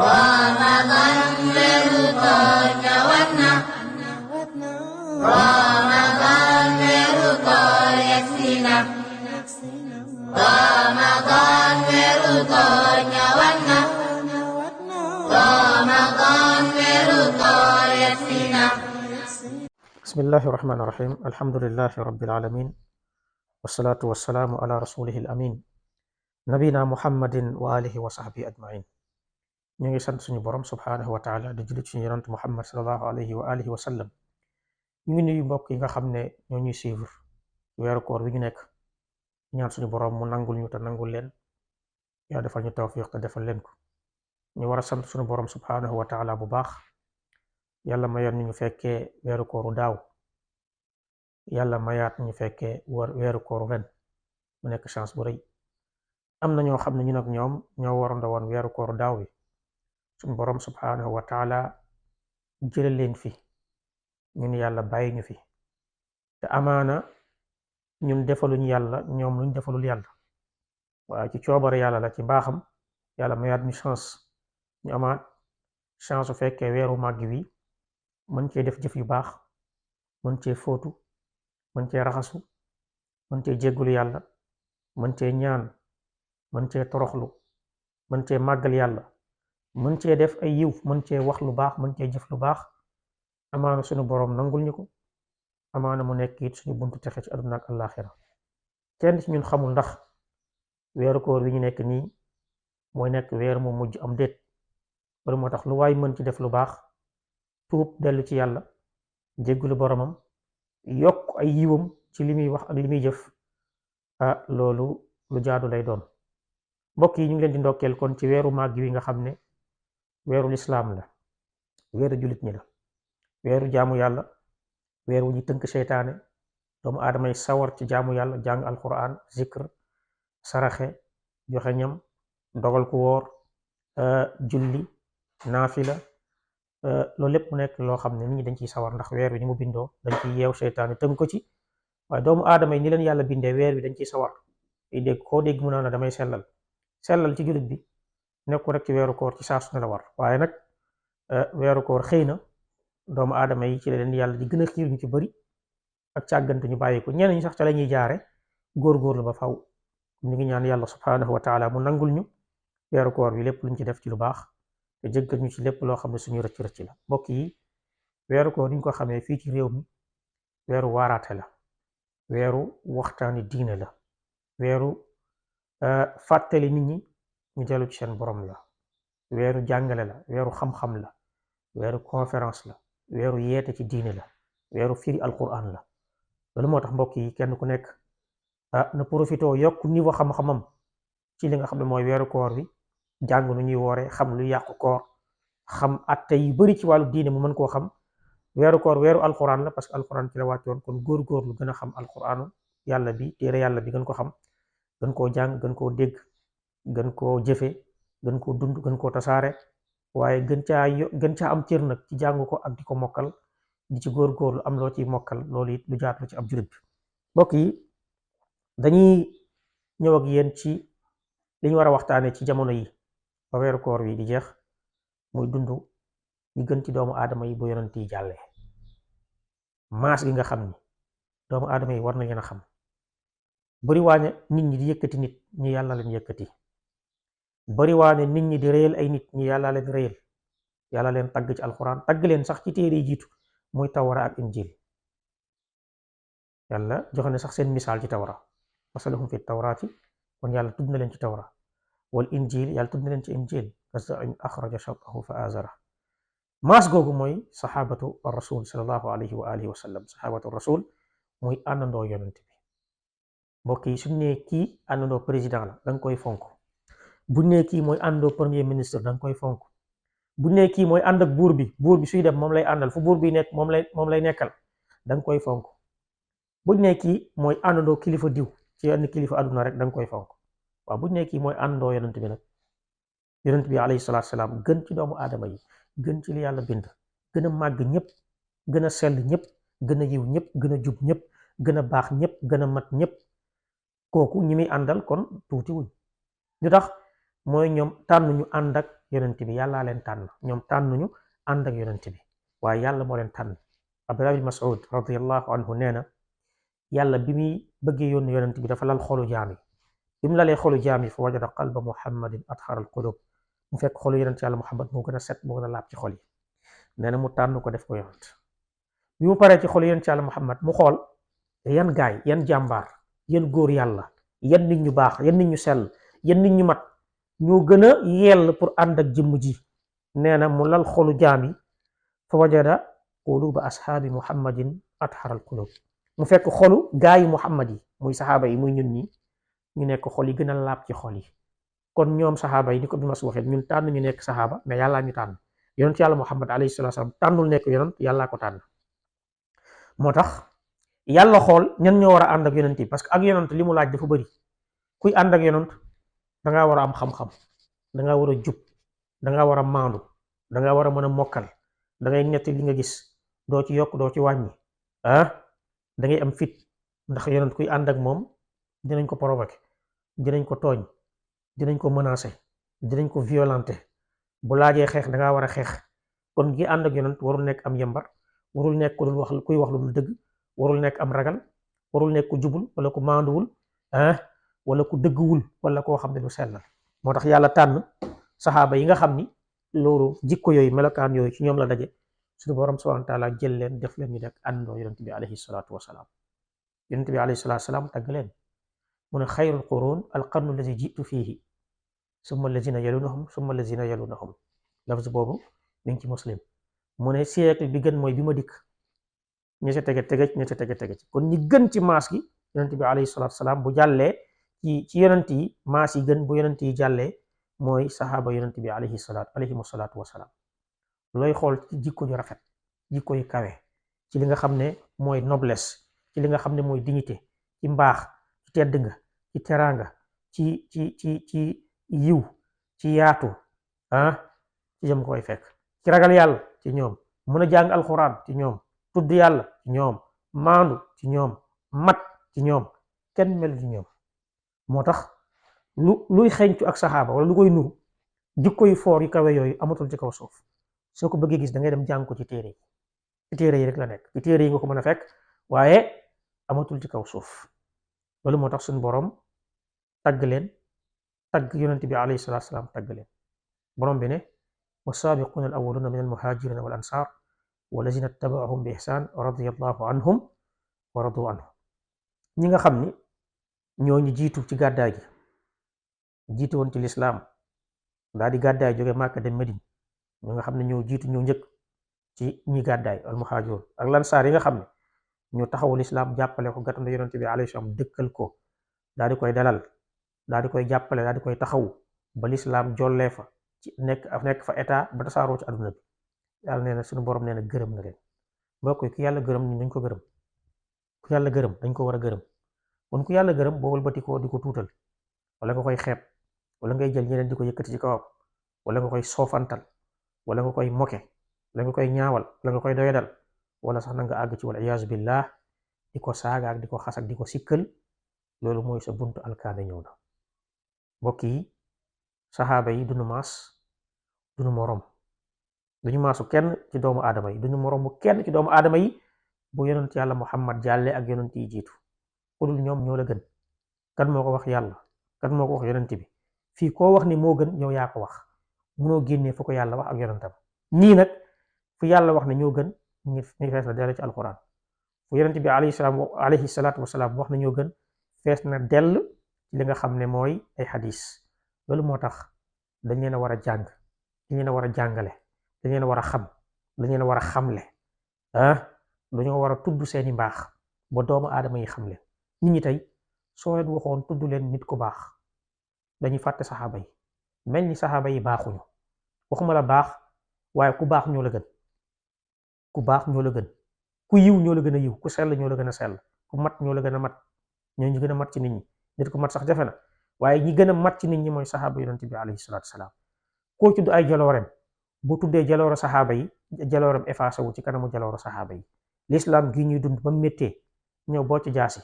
Ramadan weeru koor ñëwaat na. Ramadan weeru koor yegsi na. Ramadan weeru koor ñëwaat na. Ramadan weeru koor yegsi na. Bismillahi rahmani rahim. Alhamdulillahi rabbil alamin. Wassalatu wassalamu ala rasulihi al-amin. Nabina Muhammadin wa alihi wa sahbihi ajmain. ñu ngi sant suñu borom subhanahu wa taala di julli ci suñu yonent Muhammad sallallahu alayhi wa alihi wa sallam. ñu ngi nuyu mbokk yi nga xam ne ñoo ñuy suivre weeru koor bi ñu nekk, ñaan suñu borom mu nangul ñu te nangul leen, yaa defal ñu tawfiq te defal leen ko. ñu war a sant suñu borom subhanahu wa taala bu baax. yàlla mayoon ñu fekkee weeru kooru daaw, yàlla mayaat ñu fekkee weeru kooru ren, mu nekk chance bu rëy. am na ñoo xam ne ñu nag ñoom ñoo waroon woon weeru kooru daaw bi, suñu borom subhanahu wa taala jële leen fi, ñun yàlla bàyyi ñu fi, te amaana ñun defaluñ yàlla, ñoom luñ defalul yàlla, waaye ci coobare yàlla la, ci mbaaxam yàlla mayaat ñu chance, ñu amaat chance su fekkee weeru màgg wi mën cee def jëf yu baax, mën cee fóotu, mën cee raxasu, mën cee jéggulu yàlla, mën cee ñaan, mën cee toroxlu, mën cee màggal yàlla, mën cee def ay yiw, mën cee wax lu baax, mën cee jëf lu baax. amaana suñu boroom nangul ñu ko, amaana mu nekk it suñu buntu texe ci àdduna ak àllaaxira. kenn ci ñun xamul ndax weeru koor wi ñu nekk nii mooy nekk weer mu mujj am déet. loolu moo tax lu waay mën ci def lu baax, tuub dellu ci yàlla, jéggulu boromam, yokk ay yiwam ci li muy wax ak li muy jëf, loolu lu jaadu lay doon. mbokk yi ñu ngi leen di ndokkeel kon ci weeru màgg wi nga xam ne weeru lislaam la, weeru jullit ñi la, weeru jaamu yàlla, weer wu ñu tënk seytaane, doomu aadama yi sawar ci jaamu yàlla, jàng alquran, zikr, saraxe, joxe ñam, dogal ku woor, julli, naafila, loolu lépp mu nekk loo xam ne nit ñi dañ ciy sawar, ndax weer wi ni mu bindoo dañ ciy yeew seytaane tënk ko ci. waaye doomu aadama yi ni leen yàlla bindee, weer wi dañ ciy sawar. ay dégg koo dégg mu naan la damay sellal ci jullit bi nekku rek ci weeru koor ci saa su ne la war, waaye nag weeru koor xëy na doomu aadama yi ci la leen yàlla di gën a xiir ñu ci bari ak càggante ñu bàyyi ko, ñeneen ñi sax ca la ñuy jaare góorgóorlu ba faw. ñu ngi ñaan yàlla subhanahu wa taala mu nangul ñu weeru koor bi lépp luñ ci def ci lu baax, te jéggal ñu ci lépp loo xam ne suñu rëcc rëcc la. mbokk yi, weeru koor niñ ko xamee fii ci réew mi, weeru waaraate la, weeru waxtaani diine la, weeru fàttali nit ñi ñu dellu ci seen borom la, weeru jàngale la, weeru xam-xam la, weeru conférence la, weeru yeete ci diine la, weeru firi alquran la. loolu moo tax mbokk yi, kenn ku nekk na profité yokk niveau xam-xamam ci li nga xam ne mooy weeru koor bi, jàng nu ñuy woore, xam lu yàqu koor, xam atte yu bari ci wàllu diine mu mën koo xam. weeru koor weeru alquran la, parce que alquran ci la wàccoon, kon góor-góorlu gën a xam alquranu yàlla bi, téere yàlla bi, gën ko xam, gën koo jàng, gën koo dégg, gën koo jëfe, gën koo dund, gën koo tasaare, waaye gën caa am cër nag ci jàng ko ak di ko mokkal, di ci góorgóorlu am loo ci mokkal. loolu it lu jaatu ci ab jullit bi. mbokk yi, dañuy ñëw ak yéen ci li ñu war a waxtaane ci jamono yi ba weeru koor wi di jeex, muy dund ñu gën ci doomu aadama yi bu yonent yi jàllee. maas gi nga xam ni doomu aadama yi war na leen a xam. bari waane nit ñi di yëkkati nit ñi yàlla leen yëkkati, bari waane nit ñi di réyal ay nit ñi yàlla leen réyal. yàlla leen tagg ci alquran, tagg leen sax ci téere yi jiitu muy tawra ak injil. yàlla joxe na sax seen misaal ci tawra, masalahum fi tawraati, kon yàlla tudd na leen ci tawra. wal injil, yàlla tudd na leen ci injil, kasrain axraja shatahu fa azara. maas googu mooy saxaabatu rasul sallallahu alayhi wa alihi wa sallam. saxaabatu rasul muy àndandoo yonent bi. mbokk yi, suñ ne kii àndandoo président la, da nga koy fonk. bu ne kii mooy àndandoo premier ministre, da nga koy fonk. bu ne kii mooy ànd ak buur bi suy dem moom lay àndal, fu buur bi nekk moom lay nekkal, da nga koy fonk. buñ ne kii mooy àndandoo kilifa diw ci yenn kilifa àdduna rek, da nga koy fonk. waaw buñ ne kii mooy àndandoo yonent bi nag, yonent bi alayhi salaatu salaam gën ci doomu aadama yi, gën ci li yàlla bind, gën a màgg ñëpp, gën a sell ñëpp, gën a yiw ñëpp, gën a jub ñëpp, gën a baax ñëpp, gën a mat ñëpp. kooku ñi muy àndal kon tuuti wuñ. lu tax mooy ñoom tànn ñu ànd ak yonent bi yàllaa leen tànn, ñoom tànnuñu ànd ak yonent bi waaye yàlla moo leen tànn. Abdullah bin Mas'ud radiyallahu anhu nee na yàlla bi muy bëggee yónni yonent bi dafa lal xolu jaam yi, bi mu lalee xolu jaam yi fa wajada qalba muhammadin atharal qulub, mu fekk xolu yonent yàlla muhammad moo gën a set moo gën a laab ci xol yi. nee na mu tànn ko def ko yonent. bi mu paree ci xolu yonent yàlla muhammad mu xool yan gaay, yan jàmbaar, yan góor yàlla, yan nit ñu baax, yan nit ñu sell, yan nit ñu mat ñoo gën a yell pour ànd ak jëmm ji. nee na mu lal xolu jaam yi fa wajada quluba ashaabi muhammadin atharal qulub, mu fekk xolu gaayi muhammad yi muy saxaaba yi muy ñun ñi ñu nekk xol yi gën a laab ci xol yi. kon ñoom saxaaba yi ni ko bi mas waxee ñun tànn ñu nekk saxaaba mais yàllaa ñu tànn. yonent yàlla muhammad alayhi salaatu salaam tànnul nekk yonent, yàllaa ko tànn. moo tax yàlla xool ñan ñoo war a ànd ak yonent yi, parce que ak yonent li mu laaj dafa bëri. kuy ànd ak yonent dangaa war a am xam-xam, dangaa war a jub, dangaa war a maandu, dangaa war a mën a mokkal, dangay ñetti li nga gis doo ci yokk doo ci wàññi da ngay am fit, ndax yonent kuy ànd ak moom dinañ ko provoquer, dinañ ko tooñ, dinañ ko menacer, dinañ ko violenter. bu laajee xeex dangaa war a xeex. kon gi ànd ak yonent warul nekk am yembar, warul nekk ku dul wax kuy wax lu dul dëgg, warul nekk am ragal, warul nekk ku jubul wala ku maanduwul wala ku dëgguwul wala koo xam ne du sellal. moo tax yàlla tànn saxaaba yi nga xam ni loolu jikko yooyu melokaan yooyu ci ñoom la daje, suñu borom subhanahu wa taala jël leen def leen ñu nekk àndoo yonent bi alayhi salaatu wasalaam. yonent bi alayhi salaatu wasalaam tagg leen mu ne xayrul qurun al qarnu allazi jitu fiihi summa allazina yalunahum summa allazina yalunahum. lafz boobu mi ngi ci muslim. mu ne siècle bi gën mooy bi ma dikk, ña ca tege tege ña ca tege tege ci. kon ñi gën ci maas gi yonent bi alayhi salaatu wasalaam bu jàllee ci yonent yi maas yi gën bu yonent yi jàllee mooy saxaaba yonent bi alayhimu salaatu wasalaam. looy xool ci jikko ju rafet, jikko yu kawe, ci li nga xam ne mooy noblesse, ci li nga xam ne mooy dignité, ci mbaax, ci tedd nga, ci teraanga, ci yiw, ci yaatu ci jëm koy fekk. ci ragal yàlla ci ñoom, mën a jàng alxuraan ci ñoom, tudd yàlla ci ñoom, maandu ci ñoom, mat ci ñoom, kenn melu ci ñoom. moo tax luy xeeñtu ak saxaaba wala lu koy nuru jikko yu foor yu kawe yooyu amatul ci kaw suuf. soo ko bëggee gis da ngay dem jàng ko ci téere yi, ci téere yi rek la nekk, ci téere yi nga ko mën a fekk waaye amatul ci kaw suuf. loolu moo tax suñu borom tagg leen, tagg yonent bi alayhi salaatu salaam tagg leen. borom bi ne wasaabiquuna al awwaluuna min al muhaajiriina wal ansaar wallazina tabauhum bi ihsaan radiyallahu anhum wa radu anhu. ñi nga xam ni ñoo ñu jiitu ci gàddaay gi, jiitu woon ci lislaam daal di gàddaay jóge Màkka dem Madina, ñi nga xam ne ñoo jiitu ñoo njëkk ci ñi gàddaay al muhaajiroon ak lansaar yi nga xam ne ñoo taxawu lislaam jàppale ko gàttandu yonent bi alayhi salaam dëkkal ko, daal di koy dalal, daal di koy jàppale, daal di koy taxawu ba lislaam jollee fa ci nekk fa état ba tasaaroo ci àdduna bi. yàlla nee na suñu borom nee na gërëm na leen. mbokk yi ku yàlla gërëm ñun dañ ko gërëm, ku yàlla gërëm dañ ko war a gërëm. kon ku yàlla gërëm boo wëlbatikoo di ko tuutal wala nga koy xeeb wala ngay jël ñeneen di ko yëkkati ci kawam wala nga koy soofantal wala nga koy moke wala nga koy ñaawal wala nga koy doyadal wala sax na nga àgg ci wal iyaazu billah di ko saaga ak di ko xas ak di ko sikkal, loolu mooy sa buntu alkaane ñëw na. mbokk yi saxaaba yi duñu maas, duñu morom, duñu maasu kenn ci doomu aadama yi, duñu moromu kenn ci doomu aadama yi. bu yonent yàlla Muhammad jàllee ak yonent yi jiitu ku dul ñoom ñoo la gën. kan moo ko wax? yàlla. kan moo ko wax? yonent bi. fii koo wax ni moo gën yow yaa ko wax, munoo génnee fu ko yàlla wax ak yonentam. ñii nag fu yàlla wax ne ñoo gën ñu fees na dell ci alquran, fu yonent bi alayhi salaatu wasalaam wax na ñoo gën fees na dell ci li nga xam ne mooy ay xadis. loolu moo tax dañ leen a war a jàng, dañ leen a war a jàngale, dañ leen a war a xam, dañ leen a war a xamle dañoo war a tudd seeni mbaax ba doomu aadama yi xamle. nit ñi tey soo leen waxoon tudd leen nit ku baax dañuy fàtte saxaaba yi, mel ni saxaaba yi baaxuñu. waxuma la baax waaye ku baax ñoo la gën, ku baax ñoo la gën, ku yiw ñoo la gën a yiw, ku sell ñoo la gën a sell, ku mat ñoo la gën a mat. ñoo ñu gën a mat ci nit ñi. nit ku mat sax jafe na waaye ñi gën a mat ci nit ñi mooy saxaaba yonent bi alayhi salaatu salaam. koo tudd ay jaloorem boo tuddee jalooro saxaaba yi jaloorem effacé wu ci kanamu jalooro saxaaba yi. l'islam gi ñuy dund ba méttee ñëw boo ci jaasi,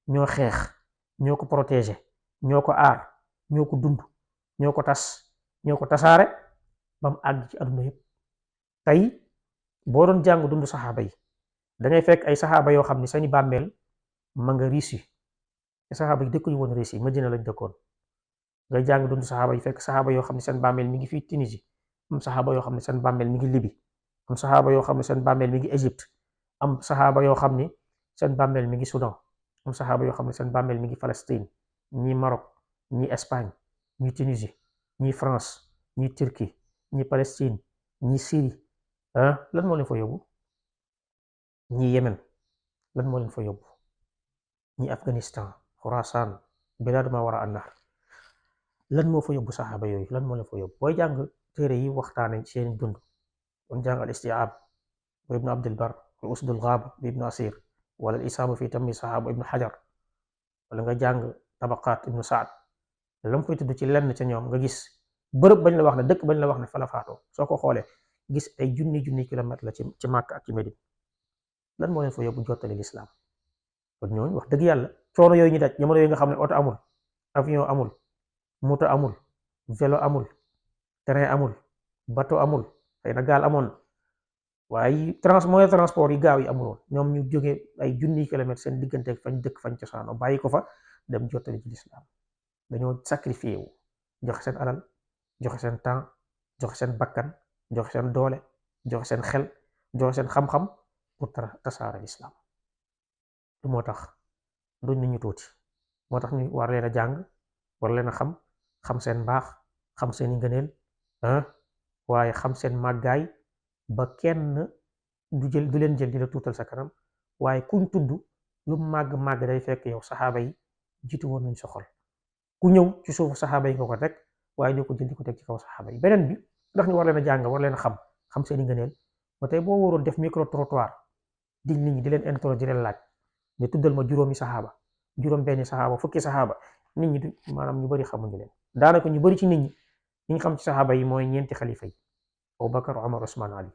ñoo xeex, ñoo ko protéger, ñoo ko aar, ñoo ko dund, ñoo ko tas, ñoo ko tasaare. ba mu àgg ci àdduna yëpp. tey boo doon jàng dund saxaaba yi da ngay fekk ay saxaaba yoo xam ne seeni bàmmeel ma nga Russie te saxaaba yi dëkkuñu woon Russie Madina lañ dëkkoon. nga jàng dund saxaaba yi fekk saxaaba yoo xam ne seen bàmmeel mi ngi fii Tunisie, am saxaaba yoo xam ne seen bàmmeel mi ngi Libye, am saxaaba yoo xam ne seen bàmmeel mi ngi Égypte, am saxaaba yoo xam ni seen bàmmeel mi ngi Soudan, am saxaaba yoo xam ne seen bàmmeel mi ngi Palestine, ñii Maroc, ñii Espagne, ñii Tunisie, ñii France, ñii Turquie, ñii Palestine, ñii Syrie. lan moo leen fa yóbbu? ñii Yemen, lan moo leen fa yóbbu? ñii Afghanistan, Khurasan, bilaadu ma wara an-nahr. lan moo fa yóbbu saxaaba yooyu? lan moo leen fa yóbbu? booy jàng téere yi waxtaane seen dund, kon jàng al istiab bu ibnu abdul bar, al usdul ghaba bi ibnu asir, wala al isaaba fi tammi saxaaba ibnu xajar, wala nga jàng tabaqaat ibnu saad, lam koy tudd ci lenn ca ñoom nga gis bërëb bañ la wax ne, dëkk bañ la wax ne fa la faatoo, soo ko xoolee gis ay junni kilomètre la ci Màkka ak ci Medine. lan moo leen fa yóbbu? jottali lislaam. kon ñooñu wax dëgg yàlla coono yooyu ñu daj, jamono yooyu nga xam ne oto amul, avion amul, moto amul, vélo amul, train amul, bateau amul, xëy na gaal amoon, waaye moyen transport yi gaaw yi amul woon. ñoom ñu jógee ay junni kilomètre seen digganteeg fañ dëkk fañ cosaano bàyyi ko fa dem jottali ci lislaam. dañoo sacrifié wu, joxe seen alal, joxe seen temps, joxe seen bakkan, joxe seen doole, joxe seen xel, joxe seen xam-xam pour tasaare lislaam. lu moo tax duñ nit ñu tuuti, moo tax ñu war leen a jàng, war leen a xam seen mbaax, xam seen i ngëneel, waaye xam seen màggaay ba kenn du leen jël di la tuutal sa kanam. waaye kuñ tudd lu màgg day fekk yow saxaaba yi jiitu woon nañ sa xol. ku ñëw ci suufu saxaaba yi nga ko teg, waaye ñoo ko jël di ko teg ci kaw saxaaba yi. beneen bi ndax ñu war leen a jàng, war leen a xam seen i ngëneel. ba tey boo waroon def micro trottoir di nit ñi di leen intro di leen laaj ne tuddal ma juróomi saxaaba, juróom benni saxaaba, fukki saxaaba, nit ñi maanaam ñu bari xamuñu leen. daanaka ñu bari ci nit ñi xam ci saxaaba yi mooy ñeenti xalifa yi, Abubakar, Omar, Usman, Ali.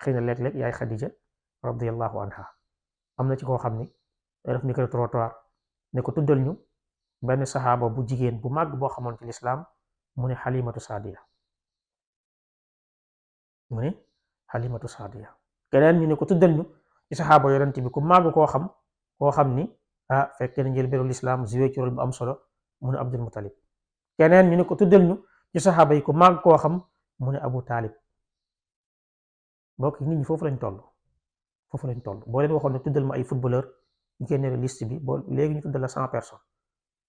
xëy na léeg-léeg yaay Xadija radiyallahu anha. am na ci koo xam ni def micro trottoir ne ko tuddal ñu benn saxaaba bu jigéen bu màgg boo xamoon ci lislaam, mu ne Xalimatu Saadiya. keneen ñu ne ko tuddal ñu ci saxaaba yonent bi ku màgg koo xam ni fekkee na njëlbéenu lislaam joué ci rôle bu am solo, mu ne Abdul Muttalib. keneen ñu ne ko tuddal ñu ci saxaaba yi ku màgg koo xam, mu ne Abu Taalib. mbokk yi nit ñi foofu lañ toll. boo leen waxoon ne tuddal ma ay footballeur ñu génne liste bi boo léegi ñu tuddal la 100 personnes,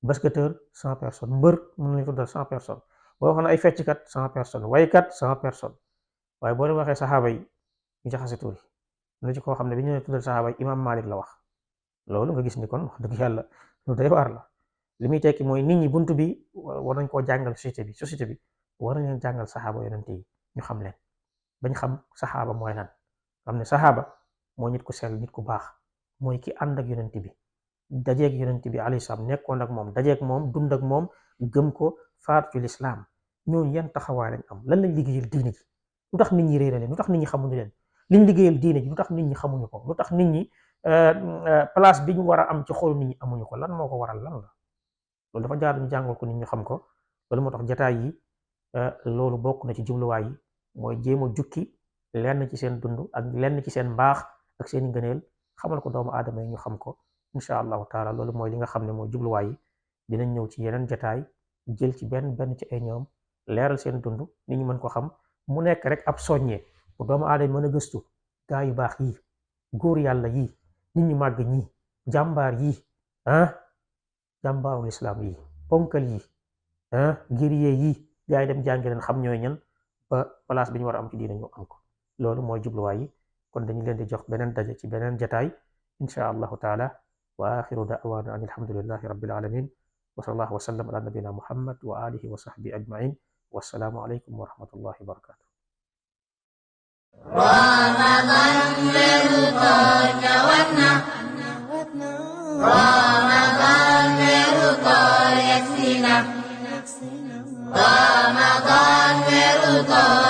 basketteur 100 personnes, mbër mën nañu tuddal 100 personnes, boo waxoon ay fecckat 100 personnes, waykat 100 personnes. waaye boo leen waxee saxaaba yi ñu jaxase tur yi. na ci koo xam ne bi ñu ne tuddal saxaaba yi Imam Malik la wax. loolu nga gis ni kon wax dëgg yàlla lu doy waar la. li muy tekki mooy nit ñi bunt bi war nañ koo jàngal société bi war nañ leen jàngal saxaaba yonent yi ñu xam leen, bañ xam saxaaba mooy lan. xam ne saxaaba mooy nit ku sell, nit ku baax, mooy ki ànd ak yonent bi, dajeeg yonent bi alayhi salaam, nekkoon ak moom, dajeeg moom, dund ak moom, gëm ko, faatu ci lislaam. ñooñu yan taxawaay lañ am, lan lañ liggéeyal diine ji, lu tax nit ñi réere leen, lu tax nit ñi xamuñu leen, liñ liggéeyal diine ji lu tax nit ñi xamuñu ko, lu tax nit ñi place bi ñu war a am ci xolu nit ñi amuñu ko, lan moo ko waral, lan la. loolu dafa jaar ñu jàngal ko nit ñi xam ko. loolu moo tax jataay yi loolu bokk na ci jubluwaay yi, mooy jéem a jukki lenn ci seen dund ak lenn ci seen mbaax ak seen ngëneel, xamal ko doomu aadama yi ñu xam ko. incha allahu taala loolu mooy li nga xam ne mooy jubluwaay yi. dinañ ñëw ci yeneen jataay jël ci benn ci ay ñoom, leeral seen dund nit ñi mën ko xam, mu nekk rek ab soññee bu doomu aadama mën a gëstu gaa yu baax yi, góor yàlla yi, nit ñu màgg ñi, jàmbaar yi, jàmbaarul islaam yi, ponkal yi, guerrier yi, gaa yi dem jàngi leen xam ñooy ñan, ba place bi ñu war a am ci diina ñu am ko. loolu mooy jubluwaay yi. kon dañu leen di jox beneen daje ci beneen jataay insha allahu taala. wa axiru da'waana an alhamdulillahi rabbil alamin wa sallallahu wa sallam ala nabina muhammad wa alihi wa sahbihi ajmain. wassalaamu aleykum wa rahmatullahi wa barakatuh. رمضان weeru koor ñëwaat na Ramadan weeru koor yegsi na Ramadan weeru koor